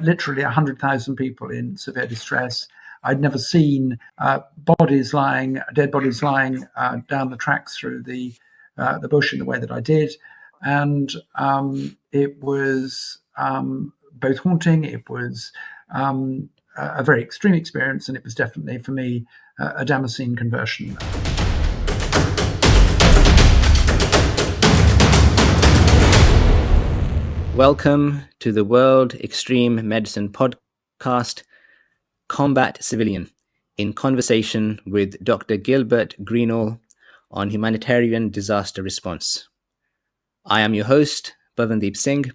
literally 100,000 people in severe distress. I'd never seen dead bodies lying down the tracks through the bush in the way that I did, and it was both haunting. It was a very extreme experience, and it was definitely for me a Damascene conversion. Welcome to the World Extreme Medicine podcast, Combat Civilian, in conversation with Dr. Gilbert Greenall on humanitarian disaster response. I am your host, Pavandeep Singh,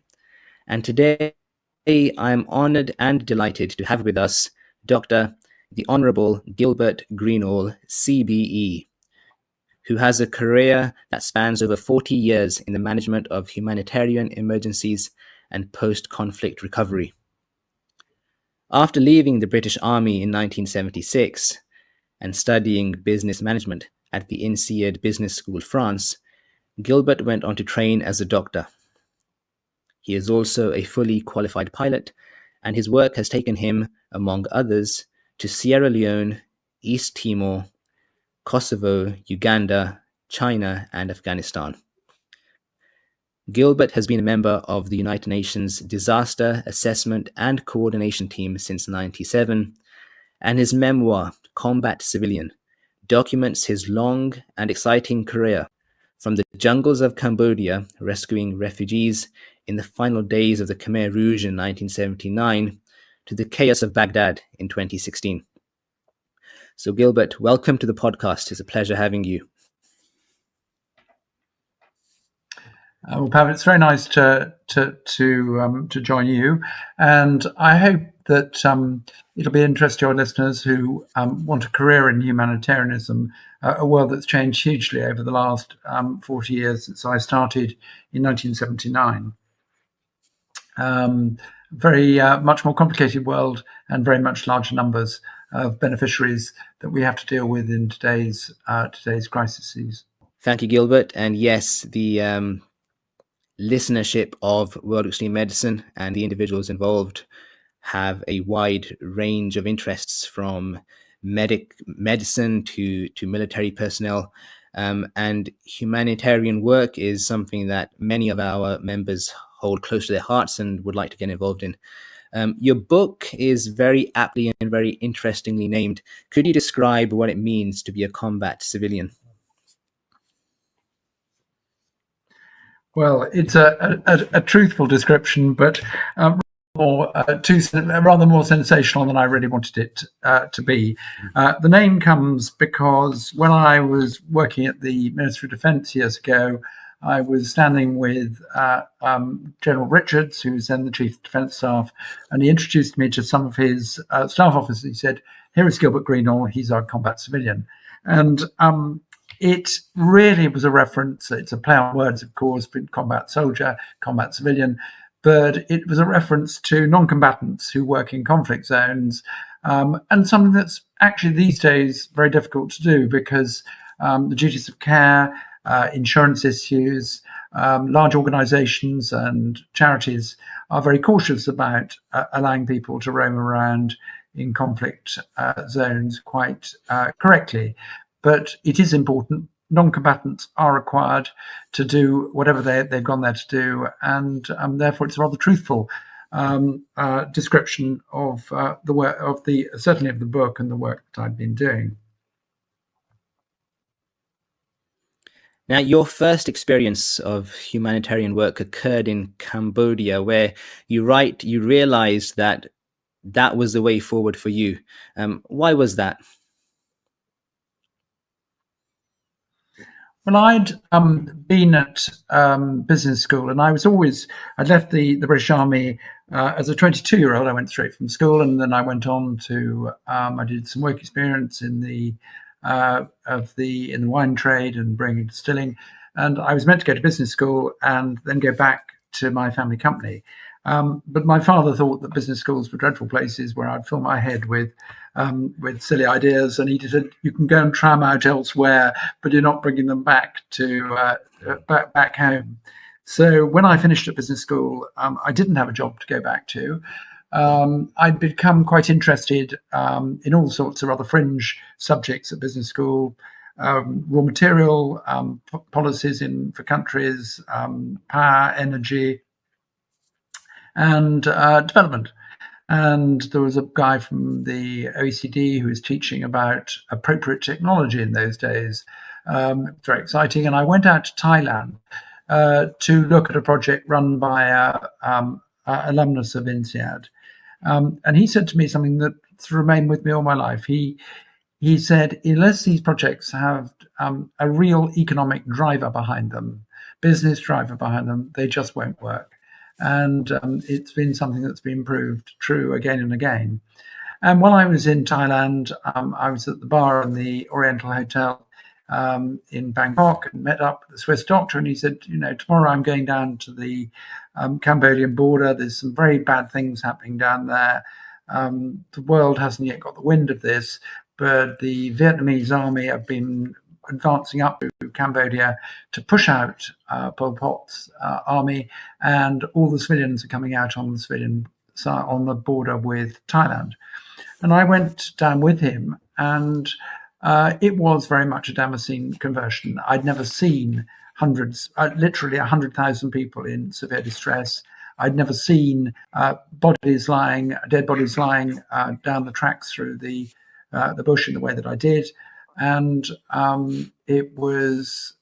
and today I am honored and delighted to have with us Dr. the Honorable Gilbert Greenall, CBE, who has a career that spans over 40 years in the management of humanitarian emergencies and post-conflict recovery. After leaving the British Army in 1976 and studying business management at the INSEAD Business School, France, Gilbert went on to train as a doctor. He is also a fully qualified pilot, and his work has taken him, among others, to Sierra Leone, East Timor, Kosovo, Uganda, China, and Afghanistan. Gilbert has been a member of the United Nations Disaster Assessment and Coordination Team since 1997, and his memoir, Combat Civilian, documents his long and exciting career from the jungles of Cambodia, rescuing refugees in the final days of the Khmer Rouge in 1979, to the chaos of Baghdad in 2016. So Gilbert, welcome to the podcast. It's a pleasure having you. Well, Pav, it's very nice to join you, and I hope that it'll be interesting to your listeners who want a career in humanitarianism, a world that's changed hugely over the last 40 years since I started in 1979. Very much more complicated world and very much larger numbers of beneficiaries that we have to deal with in today's crises. Thank you, Gilbert. And yes, the listenership of World Extreme Medicine and the individuals involved have a wide range of interests, from medicine to military personnel. And humanitarian work is something that many of our members hold close to their hearts and would like to get involved in. Your book is very aptly and very interestingly named. Could you describe what it means to be a combat civilian? Well, it's a truthful description, but rather more sensational than I really wanted it to be. The name comes because when I was working at the Ministry of Defence years ago, I was standing with General Richards, who was then the Chief of Defence Staff, and he introduced me to some of his staff officers. He said, "Here is Gilbert Greenall, he's our combat civilian." And it really was a reference. It's a play on words, of course, between combat soldier, combat civilian, but it was a reference to non-combatants who work in conflict zones, and something that's actually these days very difficult to do because the duties of care, insurance issues, large organizations and charities are very cautious about allowing people to roam around in conflict zones quite correctly. But it is important. Non-combatants are required to do whatever they've gone there to do, and therefore it's a rather truthful description of the work certainly of the book and the work that I've been doing. Now, your first experience of humanitarian work occurred in Cambodia, where you realized that was the way forward for you. Why was that? Well, I'd been at business school, and I'd left the British Army as a 22-year-old. I went straight from school, and then I went on to I did some work experience in the wine trade and brewing and distilling, and I was meant to go to business school and then go back to my family company. But my father thought that business schools were dreadful places where I'd fill my head with silly ideas, and he said, "You can go and try them out elsewhere, but you're not bringing them back to back home." So when I finished at business school, I didn't have a job to go back to, I'd become quite interested in all sorts of other fringe subjects at business school, raw material, policies for countries, power, energy, and development. And there was a guy from the OECD who was teaching about appropriate technology in those days. Very exciting. And I went out to Thailand to look at a project run by a alumnus of INSEAD. And he said to me something that's remained with me all my life. He said, unless these projects have a real economic driver behind them, business driver behind them, they just won't work. And it's been something that's been proved true again and again. And while I was in Thailand, I was at the bar in the Oriental Hotel in Bangkok and met up with the Swiss doctor. And he said, tomorrow I'm going down to the Cambodian border. There's some very bad things happening down there. The world hasn't yet got the wind of this, but the Vietnamese army have been advancing up to Cambodia to push out Pol Pot's army, and all the civilians are coming out on the civilian side on the border with Thailand. And I went down with him, and it was very much a Damascene conversion. I'd never seen literally 100,000 people in severe distress. I'd never seen dead bodies lying down the tracks through the bush in the way that I did. And it was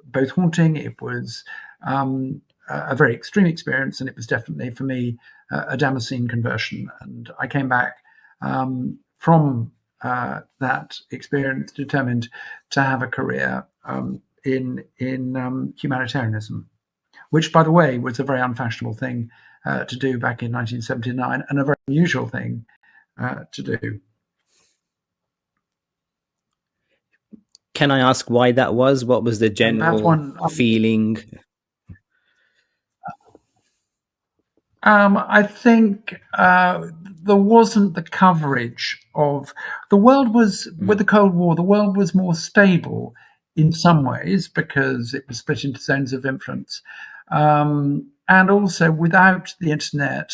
both haunting, it was a very extreme experience, and it was definitely, for me, a Damascene conversion. And I came back from that experience determined to have a career in humanitarianism, which, by the way, was a very unfashionable thing to do back in 1979, and a very unusual thing to do. Can I ask why that was? What was the general feeling? I think there wasn't the coverage of the world was with the Cold War. The world was more stable in some ways because it was split into zones of influence, and also without the internet,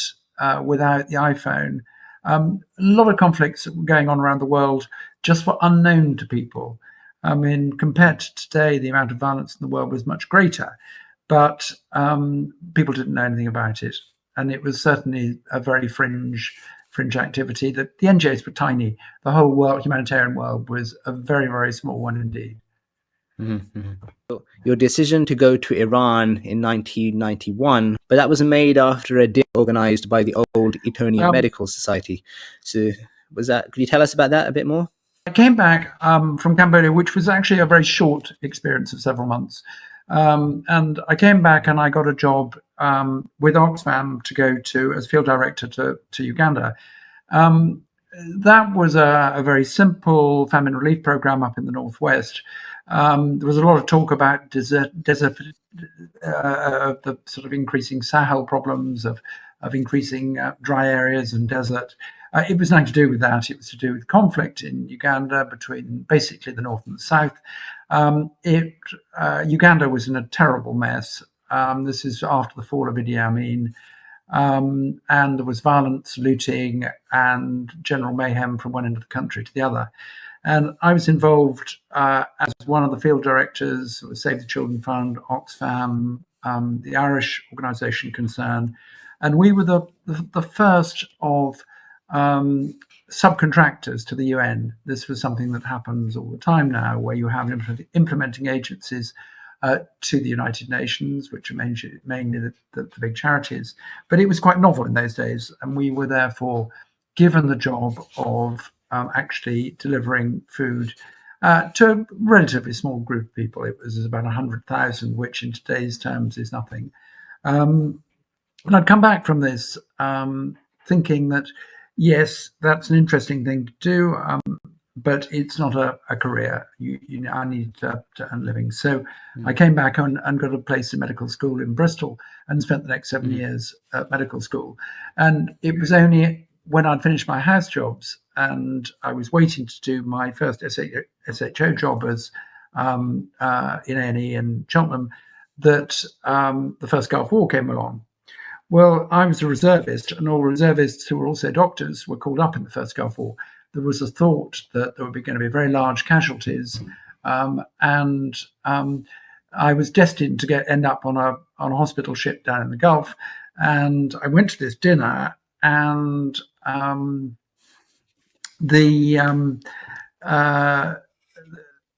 without the iPhone, a lot of conflicts that were going on around the world just were unknown to people. I mean, compared to today, the amount of violence in the world was much greater, but people didn't know anything about it. And it was certainly a very fringe activity. That the NGOs were tiny. The whole world, humanitarian world, was a very, very small one indeed. Mm-hmm. Your decision to go to Iran in 1991, but that was made after a deal organized by the Old Etonian Medical Society. So could you tell us about that a bit more? I came back from Cambodia, which was actually a very short experience of several months. And I came back and I got a job with Oxfam to go to as field director to Uganda. That was a very simple famine relief program up in the northwest. There was a lot of talk about the sort of increasing Sahel problems of increasing dry areas and desert. It was nothing to do with that. It was to do with conflict in Uganda between basically the north and the south. Uganda was in a terrible mess. This is after the fall of Idi Amin. And there was violence, looting, and general mayhem from one end of the country to the other. And I was involved as one of the field directors of Save the Children Fund, Oxfam, the Irish organisation Concern. And we were the first of subcontractors to the UN. This was something that happens all the time now, where you have implementing agencies to the United Nations, which are mainly the big charities. But it was quite novel in those days, and we were therefore given the job of actually delivering food to a relatively small group of people. It was about 100,000, which in today's terms is nothing. And I'd come back from this thinking that, yes, that's an interesting thing to do, but it's not a career. I need to earn a living. So I came back and got a place in medical school in Bristol and spent the next 7 years at medical school. And it was only when I'd finished my house jobs and I was waiting to do my first SHO job as in A&E in Cheltenham that the first Gulf War came along, Well, I was a reservist, and all reservists who were also doctors were called up in the First Gulf War. There was a thought that there would be going to be very large casualties, and I was destined to end up on a hospital ship down in the Gulf. And I went to this dinner, and there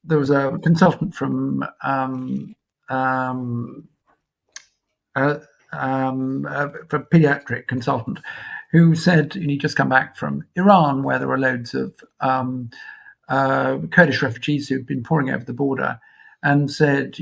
was a consultant from for pediatric consultant who said, you just come back from Iran, where there were loads of Kurdish refugees who'd been pouring over the border, and said,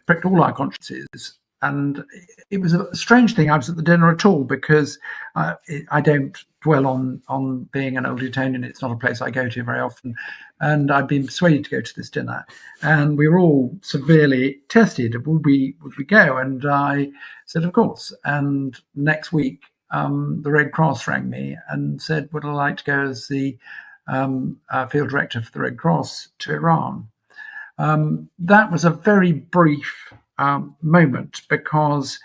pricked all our consciences. And it was a strange thing. I was at the dinner at all because I don't dwell on being an old Etonian. It's not a place I go to very often. And I'd been persuaded to go to this dinner. And we were all severely tested. Would we go? And I said, of course. And next week, the Red Cross rang me and said, would I like to go as the field director for the Red Cross to Iran? That was a very brief moment because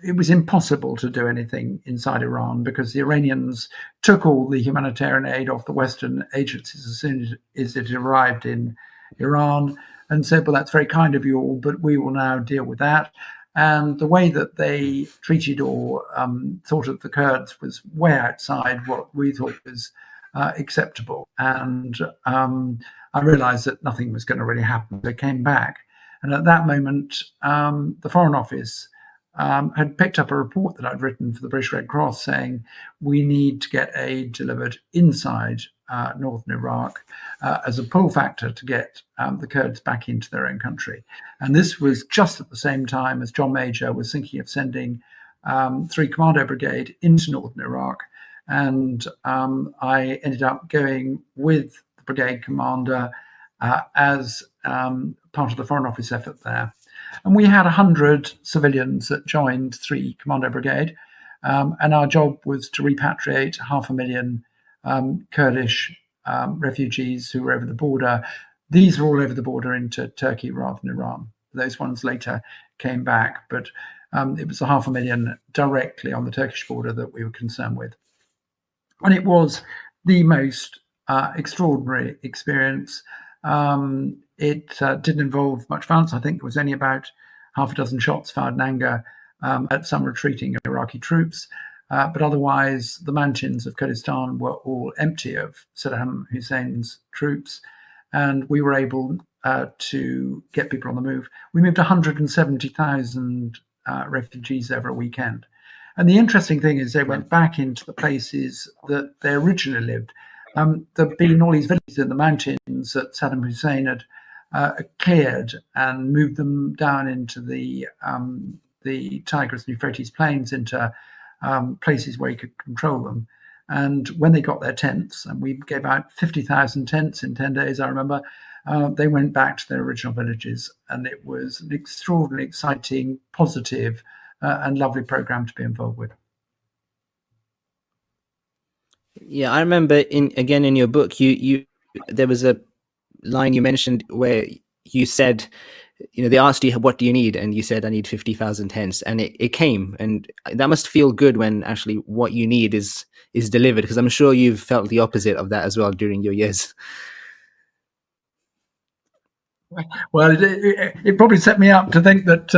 it was impossible to do anything inside Iran because the Iranians took all the humanitarian aid off the Western agencies as soon as it arrived in Iran and said, well, that's very kind of you all, but we will now deal with that. And the way that they treated or thought of the Kurds was way outside what we thought was acceptable. And I realized that nothing was going to really happen. They came back. And at that moment, the Foreign Office had picked up a report that I'd written for the British Red Cross saying we need to get aid delivered inside northern Iraq as a pull factor to get the Kurds back into their own country. And this was just at the same time as John Major was thinking of sending 3 Commando Brigade into northern Iraq. And I ended up going with the brigade commander as part of the Foreign Office effort there. And we had 100 civilians that joined 3 Commando Brigade. And our job was to repatriate 500,000 Kurdish refugees who were over the border. These were all over the border into Turkey rather than Iran. Those ones later came back, but it was 500,000 directly on the Turkish border that we were concerned with. And it was the most extraordinary experience. It didn't involve much violence. I think there was only about half a dozen shots fired in anger at some retreating Iraqi troops. But otherwise, the mountains of Kurdistan were all empty of Saddam Hussein's troops. And we were able to get people on the move. We moved 170,000 refugees over a weekend. And the interesting thing is they went back into the places that they originally lived. There'd been all these villages in the mountains that Saddam Hussein had cleared and moved them down into the Tigris and Euphrates plains into places where he could control them. And when they got their tents, and we gave out 50,000 tents in 10 days, I remember, they went back to their original villages. And it was an extraordinarily exciting, positive, and lovely program to be involved with. Yeah, I remember in your book, you there was a line you mentioned where you said, they asked you, what do you need? And you said, I need 50,000 tents. And it came. And that must feel good when actually what you need is delivered, because I'm sure you've felt the opposite of that as well during your years. Well, it probably set me up to think that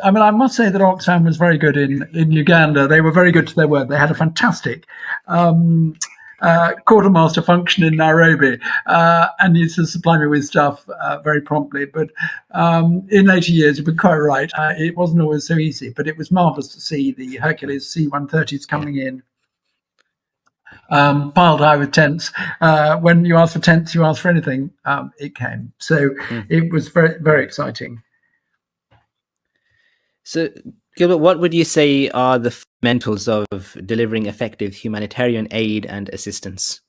I mean, I must say that Oxfam was very good in Uganda. They were very good to their word. They had a fantastic quartermaster function in Nairobi, and used to supply me with stuff very promptly. But in later years, you've been quite right. It wasn't always so easy, but it was marvelous to see the Hercules C-130s coming in. Piled high with tents. When you ask for tents, you ask for anything, it came. So it was very, very exciting. So, Gilbert, what would you say are the fundamentals of delivering effective humanitarian aid and assistance?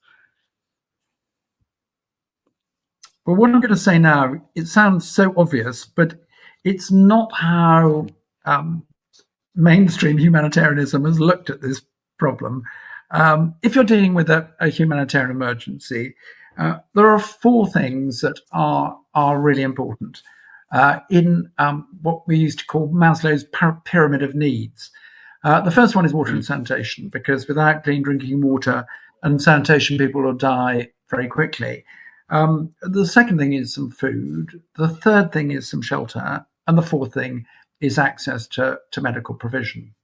Well, what I'm going to say now, it sounds so obvious, but it's not how mainstream humanitarianism has looked at this problem. If you're dealing with a humanitarian emergency, there are 4 things that are really important in what we used to call Maslow's pyramid of needs. The first one is water and sanitation, because without clean drinking water and sanitation, people will die very quickly. The second thing is some food. The third thing is some shelter. And the fourth thing is access to medical provision.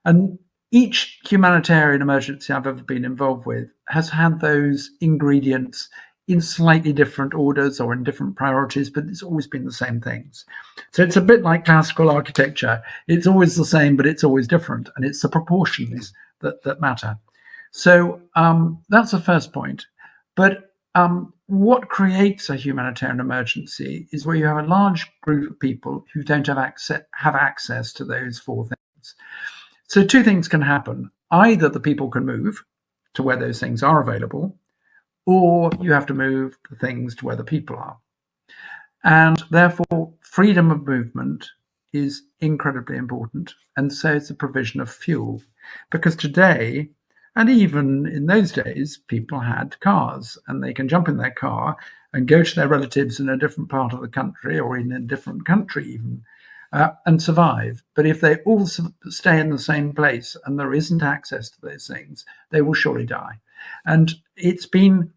And each humanitarian emergency I've ever been involved with has had those ingredients in slightly different orders or in different priorities, but it's always been the same things. So it's a bit like classical architecture. It's always the same, but it's always different. And it's the proportions that matter. So that's the first point. But what creates a humanitarian emergency is where you have a large group of people who don't have access to those four things. So two things can happen. Either the people can move to where those things are available, or you have to move the things to where the people are. And therefore, freedom of movement is incredibly important. And so is the provision of fuel. Because today, and even in those days, people had cars and they can jump in their car and go to their relatives in a different part of the country or in a different country even and survive. But if they all stay in the same place and there isn't access to those things, they will surely die. And it's been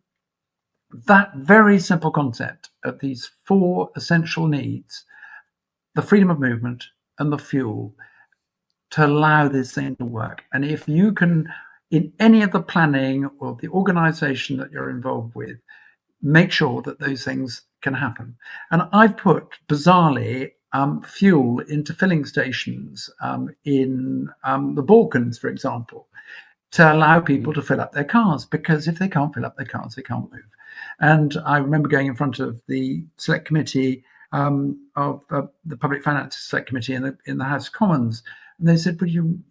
that very simple concept of these four essential needs, the freedom of movement and the fuel, to allow this thing to work. And if you can, in any of the planning or the organization that you're involved with, make sure that those things can happen. And I've put, bizarrely, fuel into filling stations in the Balkans, for example, to allow people to fill up their cars, because if they can't fill up their cars, they can't move. And I remember going in front of the Select Committee of the Public Finances Select Committee in the House of Commons, and they said, "Well, you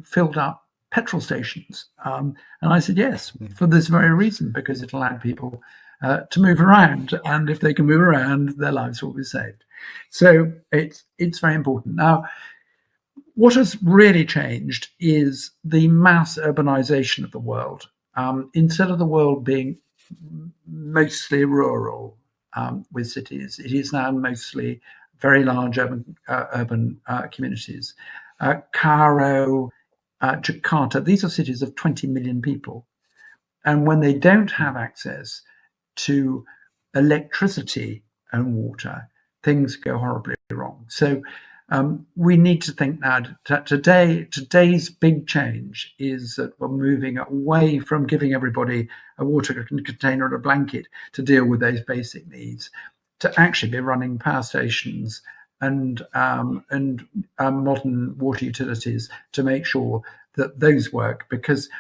filled up petrol stations," and I said, "Yes, for this very reason, because it allowed people to move around, and if they can move around, their lives will be saved." So it's very important. Now, what has really changed is the mass urbanization of the world. Instead of the world being mostly rural with cities, it is now mostly very large urban communities. Cairo, Jakarta, these are cities of 20 million people. And when they don't have access to electricity and water, things go horribly wrong. So we need to think now, today's big change is that we're moving away from giving everybody a water container and a blanket to deal with those basic needs, to actually be running power stations and modern water utilities to make sure that those work. Because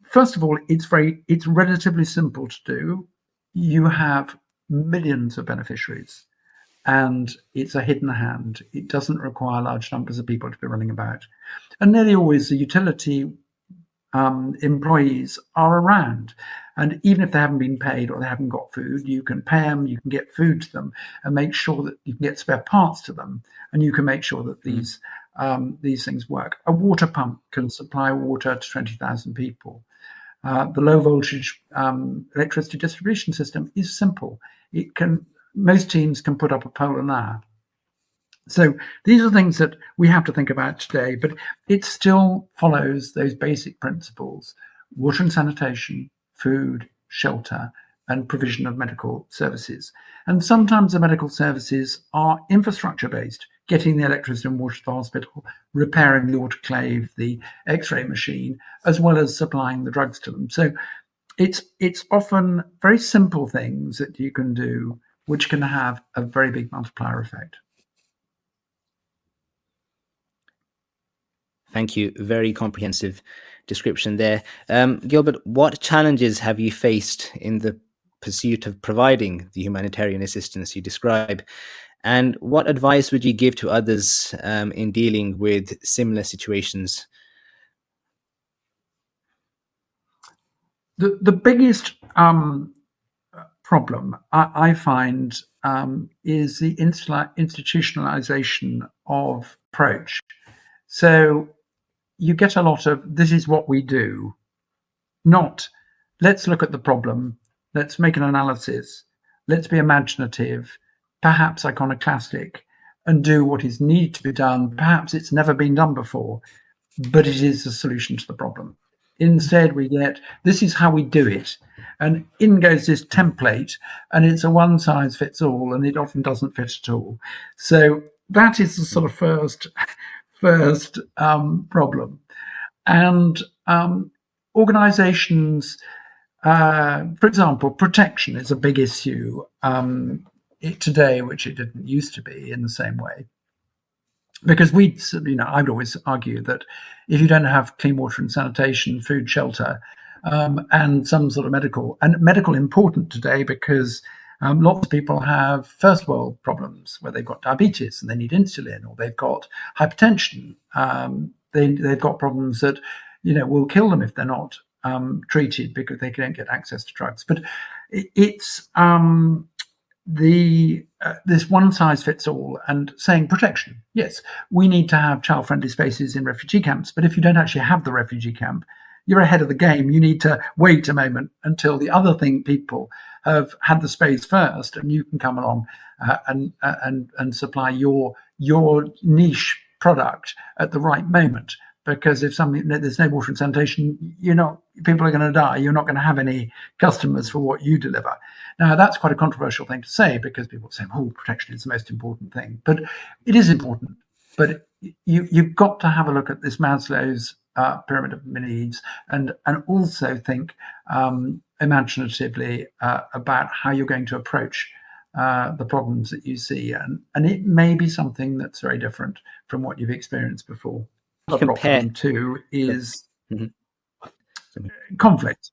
first of all, it's relatively simple to do. You have millions of beneficiaries, and it's a hidden hand. It doesn't require large numbers of people to be running about. And nearly always the utility employees are around. And even if they haven't been paid or they haven't got food, you can pay them, you can get food to them, and make sure that you can get spare parts to them, and you can make sure that these things work. A water pump can supply water to 20,000 people. The low voltage electricity distribution system is simple. Most teams can put up a pole an hour. So these are things that we have to think about today, but it still follows those basic principles: water and sanitation, food, shelter, and provision of medical services. And sometimes the medical services are infrastructure based, getting the electricity and water to the hospital, repairing the autoclave, the X-ray machine, as well as supplying the drugs to them. So it's often very simple things that you can do, which can have a very big multiplier effect. Thank you. Very comprehensive description there. Gilbert, what challenges have you faced in the pursuit of providing the humanitarian assistance you describe? And what advice would you give to others in dealing with similar situations? The biggest problem I find is the institutionalization of approach. So you get a lot of, this is what we do, not let's look at the problem, let's make an analysis, let's be imaginative, perhaps iconoclastic, and do what is needed to be done. Perhaps it's never been done before, but it is a solution to the problem. Instead, we get, this is how we do it. And in goes this template, and it's a one size fits all, and it often doesn't fit at all. So that is the sort of first problem. And organizations, for example, protection is a big issue today, which it didn't used to be in the same way. Because I'd always argue that if you don't have clean water and sanitation, food, shelter, and some sort of medical important today, because lots of people have first world problems where they've got diabetes and they need insulin, or they've got hypertension. They've got problems that will kill them if they're not treated because they don't get access to drugs. But it's this one size fits all, and saying protection. Yes, we need to have child-friendly spaces in refugee camps, but if you don't actually have the refugee camp, you're ahead of the game. You need to wait a moment until the other people have had the space first, and you can come along and supply your niche product at the right moment. Because if there's no water and sanitation, people are going to die. You're not going to have any customers for what you deliver. Now, that's quite a controversial thing to say, because people say, "Oh, protection is the most important thing," but it is important. But you've got to have a look at this Maslow's pyramid of needs, and also think imaginatively about how you're going to approach the problems that you see, and it may be something that's very different from what you've experienced before. The problem too is conflict.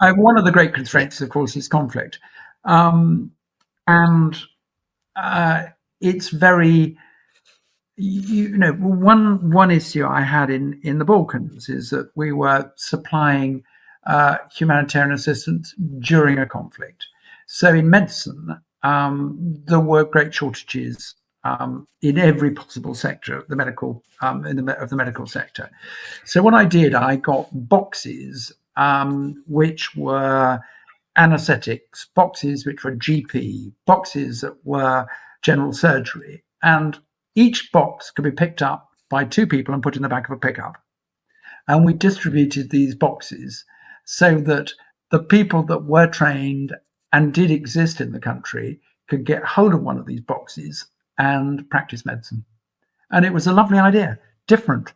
One of the great constraints, of course, is conflict, and it's very. One issue I had in the Balkans is that we were supplying humanitarian assistance during a conflict. So in medicine, there were great shortages in every possible sector of the medical sector. So what I did, I got boxes which were anesthetics, boxes which were GP, boxes that were general surgery, and each box could be picked up by two people and put in the back of a pickup. And we distributed these boxes so that the people that were trained and did exist in the country could get hold of one of these boxes and practice medicine. And it was a lovely idea, different.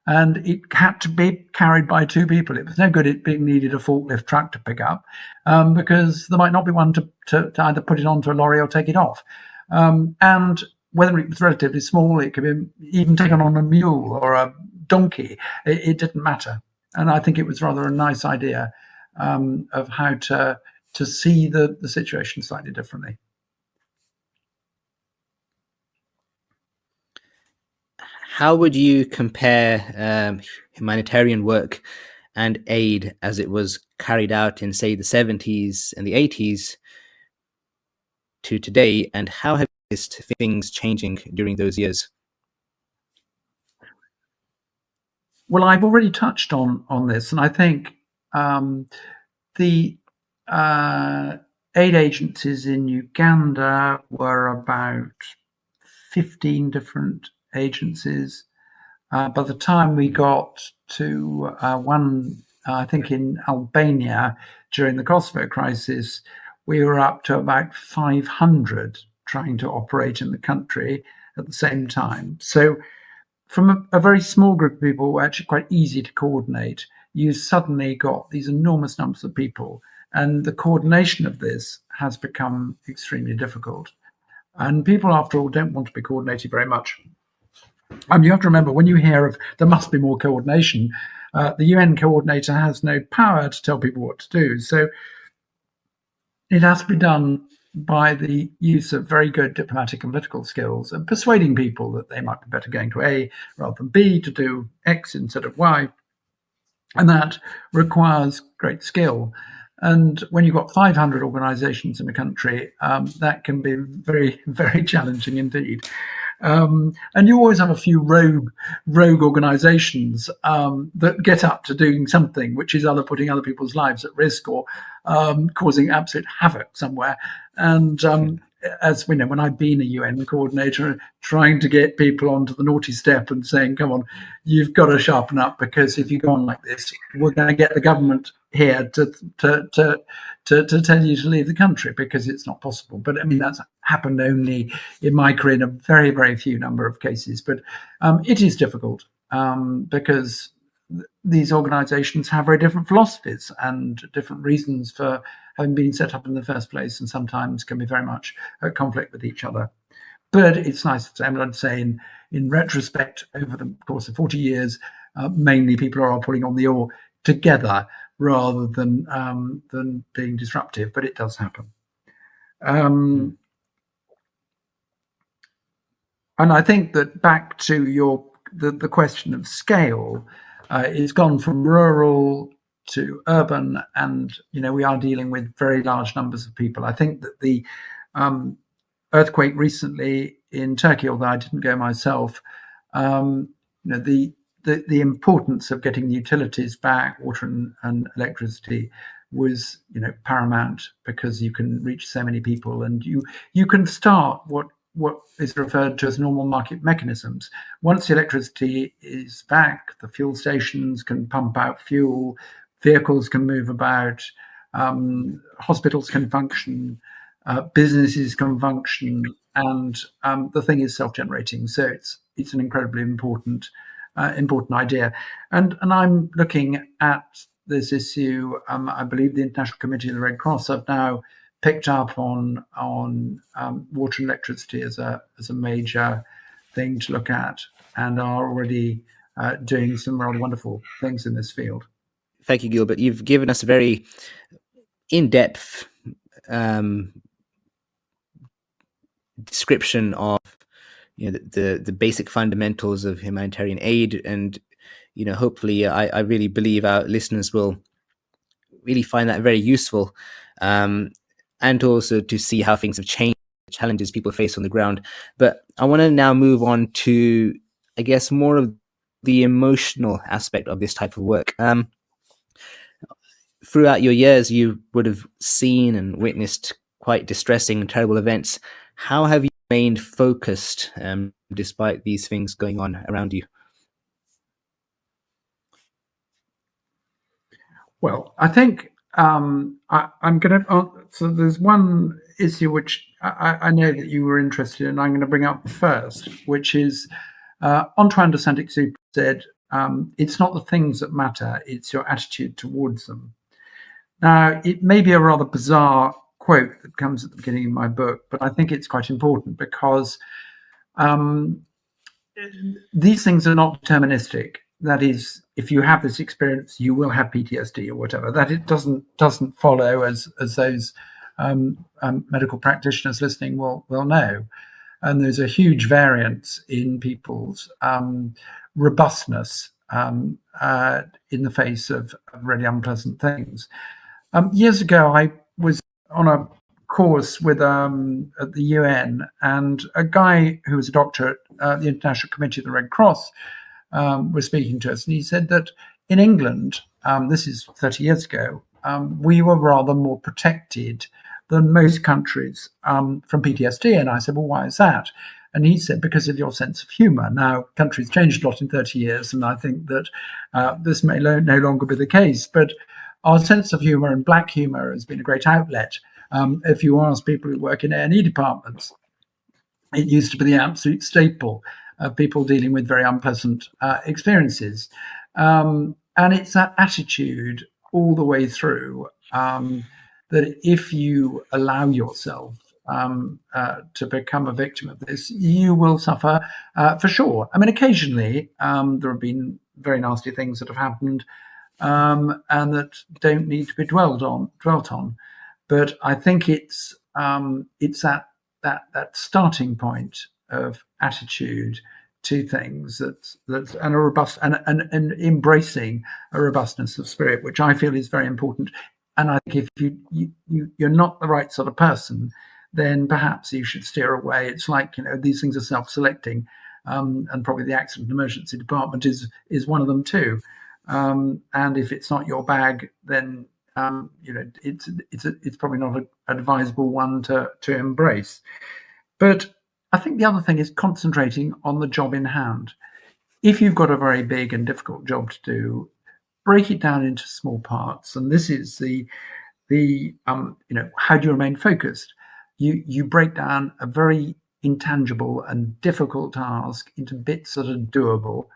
And it had to be carried by two people. It was no good it being needed a forklift truck to pick up, because there might not be one to either put it onto a lorry or take it off. And whether it was relatively small, it could be even taken on a mule or a donkey. It didn't matter. And I think it was rather a nice idea of how to see the situation slightly differently. How would you compare humanitarian work and aid as it was carried out in, say, the 70s and the 80s to today, and how have you noticed things changing during those years? Well, I've already touched on this, and I think the aid agencies in Uganda were about 15 different agencies. By the time we got to one, I think in Albania during the Kosovo crisis, we were up to about 500 trying to operate in the country at the same time. So from a very small group of people, actually quite easy to coordinate, you suddenly got these enormous numbers of people. And the coordination of this has become extremely difficult. And people, after all, don't want to be coordinated very much. You have to remember, when you hear of there must be more coordination, the UN coordinator has no power to tell people what to do. So it has to be done by the use of very good diplomatic and political skills and persuading people that they might be better going to A rather than B, to do X instead of Y. And that requires great skill. And when you've got 500 organizations in a country, that can be very, very challenging indeed. And you always have a few rogue organizations that get up to doing something which is either putting other people's lives at risk or causing absolute havoc somewhere. And as we know, when I've been a UN coordinator, trying to get people onto the naughty step and saying, come on, you've got to sharpen up, because if you go on like this, we're going to get the government here to tell you to leave the country, because it's not possible. But I mean, that's happened only in my career in a very, very few number of cases. But it is difficult because these organizations have very different philosophies and different reasons for having been set up in the first place, and sometimes can be very much at conflict with each other. But it's nice to say, I'd say in retrospect, over the course of 40 years, mainly people are pulling on the oar together rather than being disruptive, but it does happen. And I think that back to the question of scale, it's gone from rural to urban, and we are dealing with very large numbers of people. I think that the earthquake recently in Turkey, although I didn't go myself, the importance of getting utilities back, water and electricity, was paramount, because you can reach so many people, and you can start what is referred to as normal market mechanisms. Once the electricity is back, the fuel stations can pump out fuel, vehicles can move about, hospitals can function, businesses can function, and the thing is self-generating. So it's an incredibly important idea. And I'm looking at this issue. I believe the International Committee of the Red Cross have now picked up on water and electricity as a major thing to look at, and are already doing some rather wonderful things in this field. Thank you, Gilbert. You've given us a very in-depth description of the basic fundamentals of humanitarian aid, and hopefully I really believe our listeners will really find that very useful, and also to see how things have changed, the challenges people face on the ground. But I want to now move on to, I guess, more of the emotional aspect of this type of work. Throughout your years, you would have seen and witnessed quite distressing and terrible events. How have you remained focused despite these things going on around you? Well, I think I'm going to. So there's one issue which I know that you were interested in. I'm going to bring up first, which is Antoine de Saint-Exupéry said, "It's not the things that matter; it's your attitude towards them." Now, it may be a rather bizarre quote that comes at the beginning of my book, but I think it's quite important, because these things are not deterministic. That is, if you have this experience, you will have PTSD or whatever. That it doesn't follow, as those medical practitioners listening will know. And there's a huge variance in people's robustness in the face of really unpleasant things. Years ago, I was on a course with at the UN, and a guy who was a doctor at the International Committee of the Red Cross was speaking to us, and he said that in England, this is 30 years ago, we were rather more protected than most countries from PTSD. And I said, well, why is that? And he said, because of your sense of humor. Now, countries changed a lot in 30 years, and I think that this may no longer be the case, but our sense of humor, and black humor, has been a great outlet. If you ask people who work in A&E departments, it used to be the absolute staple of people dealing with very unpleasant experiences. And it's that attitude all the way through, that if you allow yourself to become a victim of this, you will suffer for sure. I mean, occasionally there have been very nasty things that have happened, and that don't need to be dwelt on. But I think it's that starting point of attitude to things that's and a robust and embracing a robustness of spirit, which I feel is very important. And I think if you're not the right sort of person, then perhaps you should steer away. It's like, these things are self-selecting, and probably the accident and emergency department is one of them too. And if it's not your bag, then it's probably not an advisable one to embrace. But I think the other thing is concentrating on the job in hand. If you've got a very big and difficult job to do, break it down into small parts. And this is how do you remain focused? You break down a very intangible and difficult task into bits that are doable,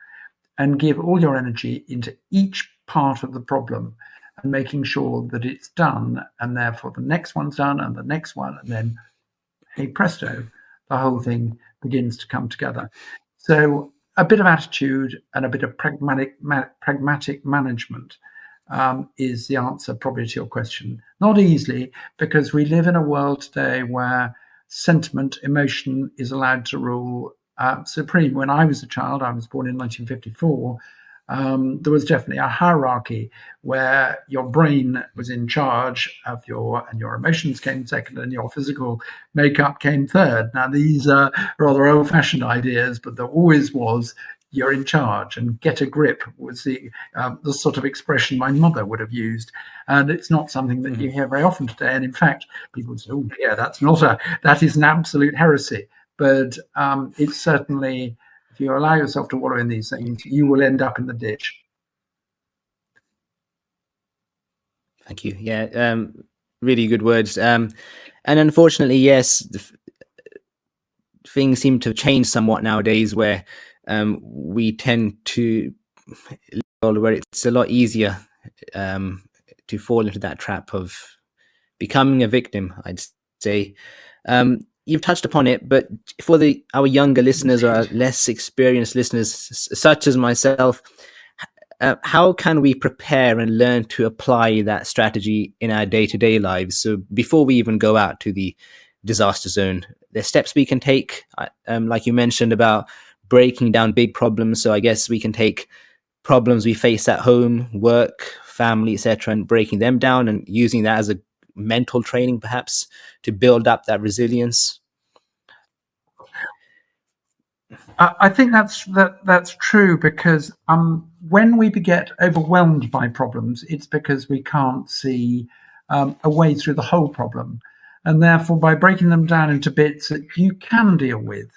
and give all your energy into each part of the problem and making sure that it's done, and therefore the next one's done and the next one, and then hey presto, the whole thing begins to come together. So a bit of attitude and a bit of pragmatic management is the answer probably to your question. Not easily, because we live in a world today where sentiment, emotion is allowed to rule supreme. When I was a child, I was born in 1954, there was definitely a hierarchy where your brain was in charge of and your emotions came second and your physical makeup came third. Now, these are rather old-fashioned ideas, but there always was you're in charge, and get a grip was the sort of expression my mother would have used. And it's not something that you hear very often today. And in fact, people say, oh, yeah, that is an absolute heresy. But it's certainly, if you allow yourself to wallow in these things, you will end up in the ditch. Thank you. Yeah, really good words. And unfortunately, yes, things seem to have changed somewhat nowadays, where we tend to where it's a lot easier to fall into that trap of becoming a victim, I'd say. You've touched upon it, but for our younger listeners or our less experienced listeners, such as myself, how can we prepare and learn to apply that strategy in our day-to-day lives? So before we even go out to the disaster zone, there's steps we can take, like you mentioned about breaking down big problems. So I guess we can take problems we face at home, work, family, etc., and breaking them down and using that as a mental training, perhaps, to build up that resilience. I think that's true, because when we get overwhelmed by problems, it's because we can't see a way through the whole problem, and therefore by breaking them down into bits that you can deal with,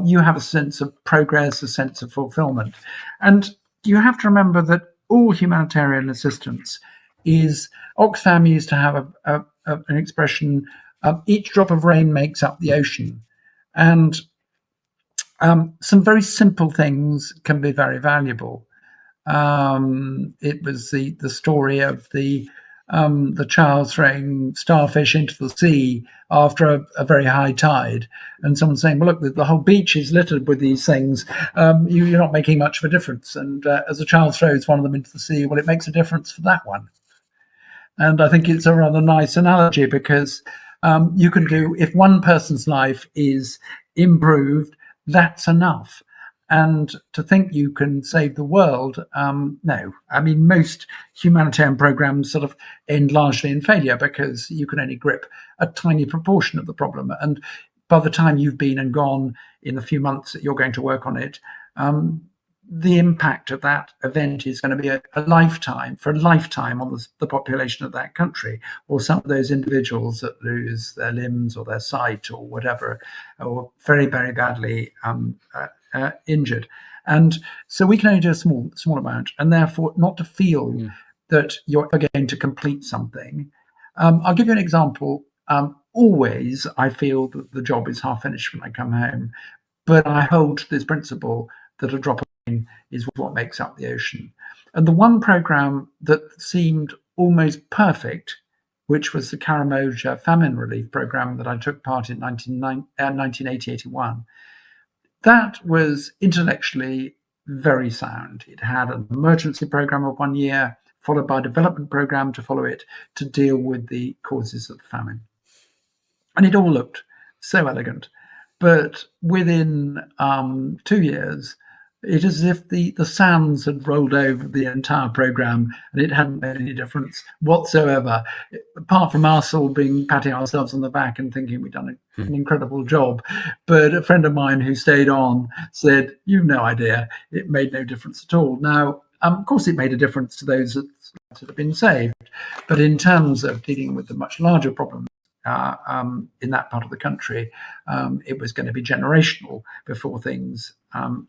you have a sense of progress, a sense of fulfillment. And you have to remember that all humanitarian assistance is, Oxfam used to have an expression, each drop of rain makes up the ocean. And some very simple things can be very valuable. It was the story of the child throwing starfish into the sea after a very high tide, and someone saying, well, look, the whole beach is littered with these things. You're not making much of a difference. And as a child throws one of them into the sea, well, it makes a difference for that one. And I think it's a rather nice analogy, because you can do, if one person's life is improved, that's enough. And to think you can save the world, no. I mean, most humanitarian programs sort of end largely in failure, because you can only grip a tiny proportion of the problem. And by the time you've been and gone in the few months that you're going to work on it, the impact of that event is going to be a lifetime on the population of that country, or some of those individuals that lose their limbs or their sight or whatever, or very, very badly injured. And so we can only do a small amount, and therefore not to feel that you're going to complete something. I'll give you an example. Always I feel that the job is half finished when I come home, but I hold to this principle that a drop of rain is what makes up the ocean. And the one program that seemed almost perfect, which was the Khmer Rouge famine relief program that I took part in 1980-81, that was intellectually very sound. It had an emergency program of 1 year, followed by a development program to follow it, to deal with the causes of the famine. And it all looked so elegant. But within 2 years, it is as if the sands had rolled over the entire program, and it hadn't made any difference whatsoever, apart from us all patting ourselves on the back and thinking we'd done an incredible job. But a friend of mine who stayed on said, you've no idea, it made no difference at all. Now, of course, it made a difference to those that have been saved. But in terms of dealing with the much larger problems in that part of the country, it was going to be generational before things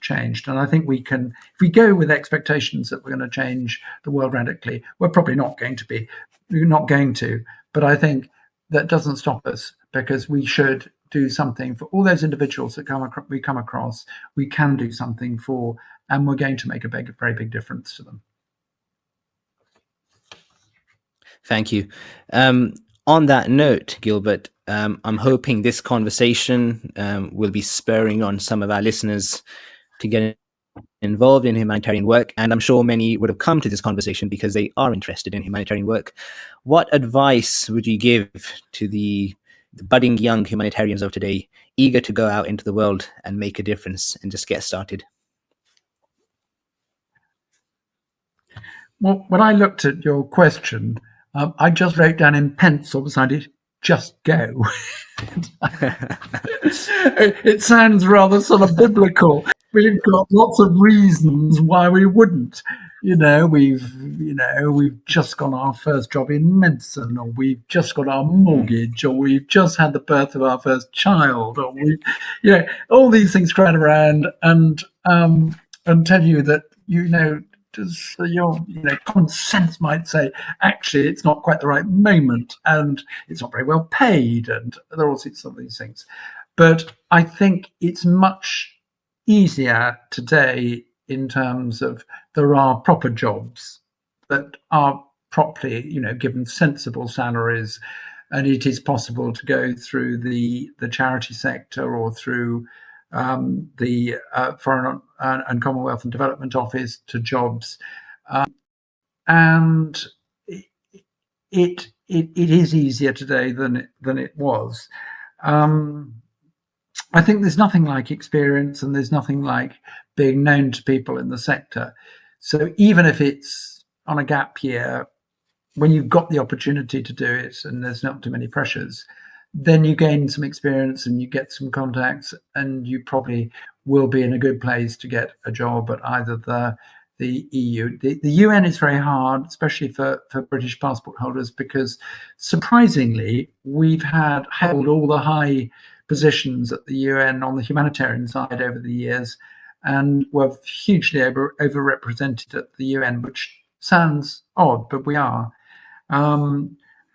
changed. And I think we can, if we go with expectations that we're going to change the world radically, we're probably not going to be. We're not going to. But I think that doesn't stop us, because we should do something for all those individuals that we come across. We can do something for, and we're going to make a very big difference to them. Thank you. On that note, Gilbert, I'm hoping this conversation will be spurring on some of our listeners to get involved in humanitarian work. And I'm sure many would have come to this conversation because they are interested in humanitarian work. What advice would you give to the budding young humanitarians of today, eager to go out into the world and make a difference and just get started? Well, when I looked at your question, I just wrote down in pencil beside it, just go. It sounds rather sort of biblical. We've got lots of reasons why we wouldn't. We've just got our first job in medicine, or we've just got our mortgage, or we've just had the birth of our first child, or all these things crowd around and tell you that your common sense might say, actually, it's not quite the right moment, and it's not very well paid, and there are all sorts of these things. But I think it's much easier today in terms of there are proper jobs that are properly, given sensible salaries, and it is possible to go through the charity sector or through the Foreign and Commonwealth and Development Office to jobs, and it is easier today than it was. I think there's nothing like experience, and there's nothing like being known to people in the sector. So even if it's on a gap year, when you've got the opportunity to do it and there's not too many pressures, then you gain some experience and you get some contacts, and you probably will be in a good place to get a job at either the EU. The UN is very hard, especially for British passport holders, because surprisingly, we've held all the high positions at the UN on the humanitarian side over the years, and we're hugely overrepresented at the UN, which sounds odd, but we are.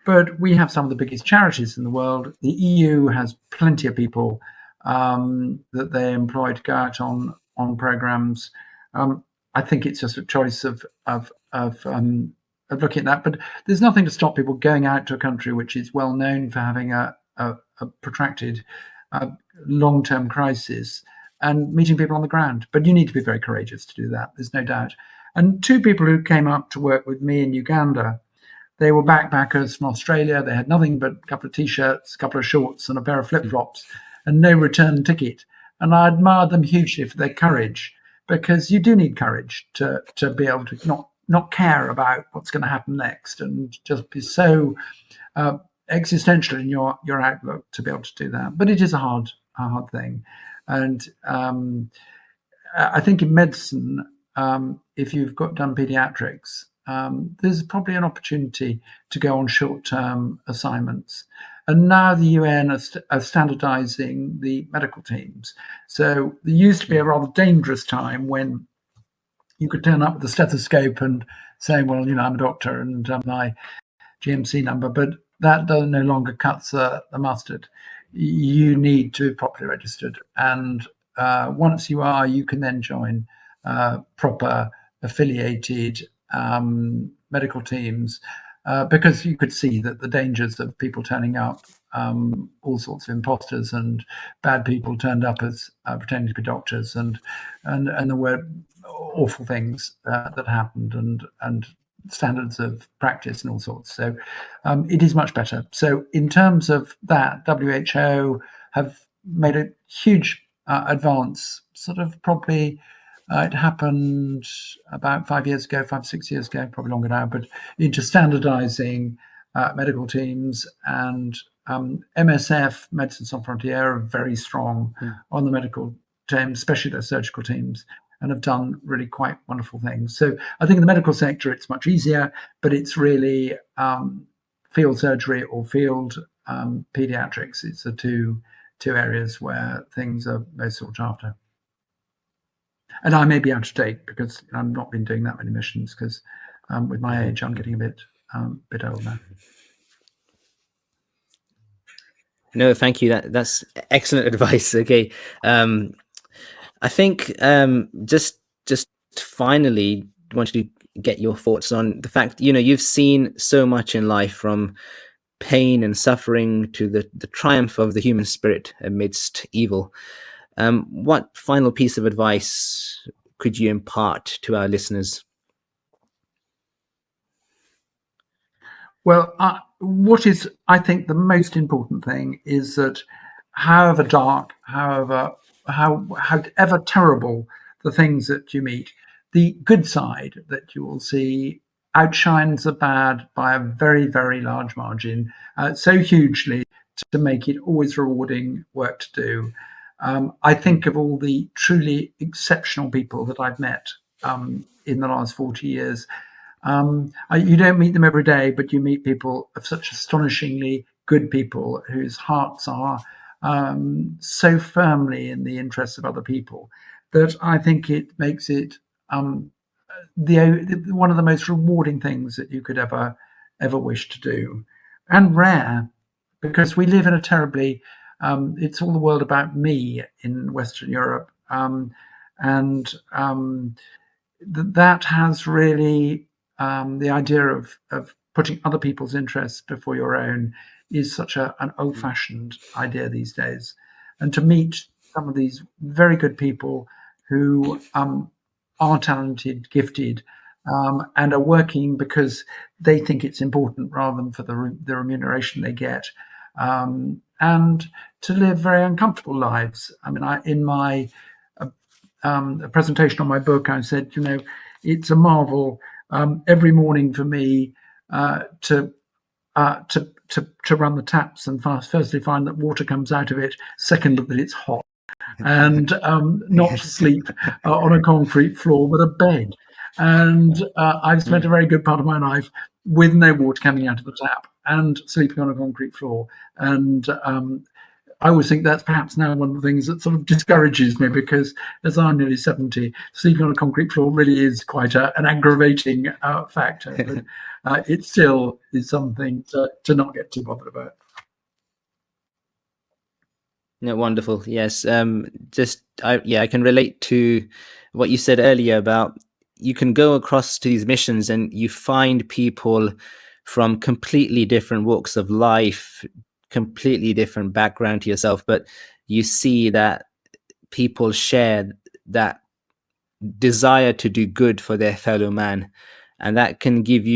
But we have some of the biggest charities in the world. The EU has plenty of people that they employ to go out on programs. I think it's just a choice of looking at that. But there's nothing to stop people going out to a country which is well known for having a protracted long-term crisis and meeting people on the ground. But you need to be very courageous to do that. There's no doubt. And two people who came up to work with me in Uganda, they were backpackers from Australia. They had nothing but a couple of T-shirts, a couple of shorts, and a pair of flip-flops, and no return ticket. And I admired them hugely for their courage, because you do need courage to be able to not care about what's going to happen next, and just be so existential in your outlook to be able to do that. But it is a hard thing, and I think in medicine, if you've done pediatrics, there's probably an opportunity to go on short-term assignments. And now the UN are standardizing the medical teams. So there used to be a rather dangerous time when you could turn up with a stethoscope and say, well, I'm a doctor and my GMC number, but that no longer cuts the mustard. You need to be properly registered. And once you are, you can then join proper affiliated medical teams, because you could see that the dangers of people turning up, all sorts of imposters and bad people turned up as pretending to be doctors, and there were awful things that happened, and standards of practice and all sorts. So it is much better. So in terms of that, WHO have made a huge advance, sort of probably. It happened about 5 years ago, 5-6 years ago, probably longer now, but into standardizing medical teams, and MSF, Medicine Sans Frontières, are very strong on the medical teams, especially their surgical teams. and have done really quite wonderful things. So I think in the medical sector it's much easier, but it's really field surgery or field pediatrics. It's the two areas where things are most sought after. And I may be out of date because I've not been doing that many missions because with my age I'm getting a bit old now. No, thank you. That's excellent advice. Okay, I think just finally wanted to get your thoughts on the fact you've seen so much in life, from pain and suffering to the triumph of the human spirit amidst evil. What final piece of advice could you impart to our listeners? Well, what is, I think, the most important thing is that however dark, however terrible the things that you meet, the good side that you will see outshines the bad by a very, very large margin, so hugely to make it always rewarding work to do. I think of all the truly exceptional people that I've met in the last 40 years. You don't meet them every day, but you meet people of such astonishingly good people whose hearts are so firmly in the interests of other people that I think it makes it one of the most rewarding things that you could ever wish to do, and rare, because we live in a terribly it's all the world about me in Western Europe, and that has really the idea of putting other people's interests before your own is such an old-fashioned idea these days. And to meet some of these very good people who are talented, gifted, and are working because they think it's important rather than for the remuneration they get, and to live very uncomfortable lives. I mean, in my a presentation on my book, I said, it's a marvel every morning for me to run the taps and firstly find that water comes out of it, secondly that it's hot, and not sleep on a concrete floor but a bed. And I've spent a very good part of my life with no water coming out of the tap and sleeping on a concrete floor. And I always think that's perhaps now one of the things that sort of discourages me, because as I'm nearly 70, sleeping on a concrete floor really is quite an aggravating factor. But it still is something to not get too bothered about. No, wonderful. Yes. I can relate to what you said earlier about you can go across to these missions and you find people from completely different walks of life, completely different background to yourself, but you see that people share that desire to do good for their fellow man, and that can gives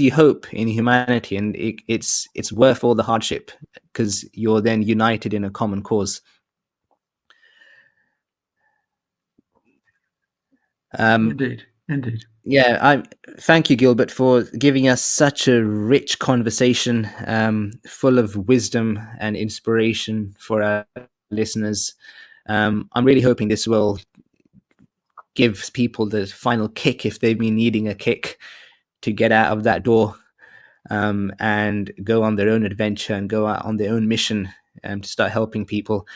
you hope in humanity, and it's worth all the hardship because you're then united in a common cause. Indeed. Yeah, thank you, Gilbert, for giving us such a rich conversation, full of wisdom and inspiration for our listeners. I'm really hoping this will give people the final kick, if they've been needing a kick, to get out of that door and go on their own adventure and go out on their own mission to start helping people.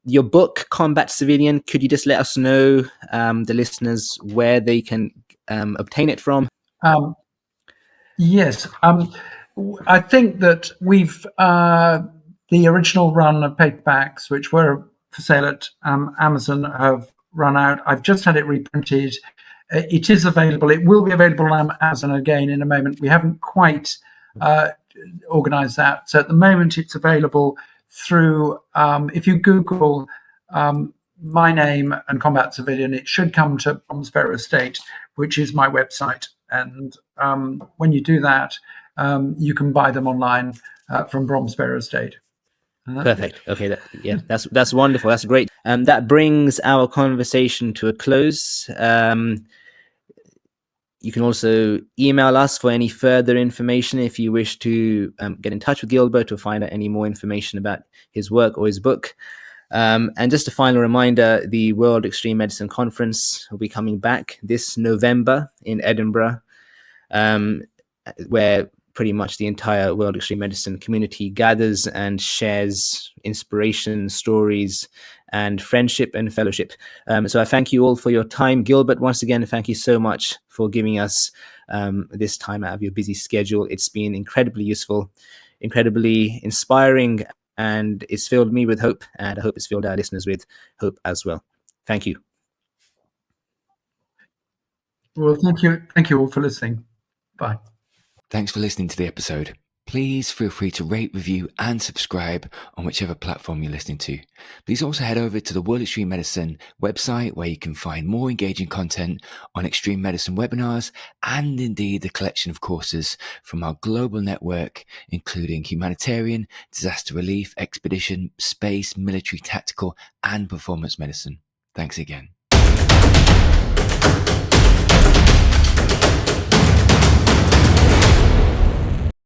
Your book, Combat Civilian, could you just let us know, the listeners, where they can obtain it from? Yes. I think that we've the original run of paperbacks, which were for sale at Amazon, have run out. I've just had it reprinted. It is available. It will be available on Amazon again in a moment. We haven't quite organized that. So at the moment it's available through, if you Google my name and Combat Civilian, it should come to Bromsberrow Estate, which is my website. And when you do that, you can buy them online from Bromsberrow Estate. Perfect. Okay. That's wonderful. That's great. That brings our conversation to a close. You can also email us for any further information if you wish to get in touch with Gilbert or find out any more information about his work or his book. And just a final reminder, the World Extreme Medicine Conference will be coming back this November in Edinburgh, where pretty much the entire World Extreme Medicine community gathers and shares inspiration, stories, and friendship and fellowship. So I thank you all for your time. Gilbert, once again, thank you so much for giving us this time out of your busy schedule. It's been incredibly useful, incredibly inspiring, and it's filled me with hope, and I hope it's filled our listeners with hope as well. Thank you. Well, thank you. Thank you all for listening. Bye. Thanks for listening to the episode. Please feel free to rate, review, and subscribe on whichever platform you're listening to. Please also head over to the World Extreme Medicine website, where you can find more engaging content on extreme medicine webinars and indeed the collection of courses from our global network, including humanitarian, disaster relief, expedition, space, military, tactical, and performance medicine. Thanks again.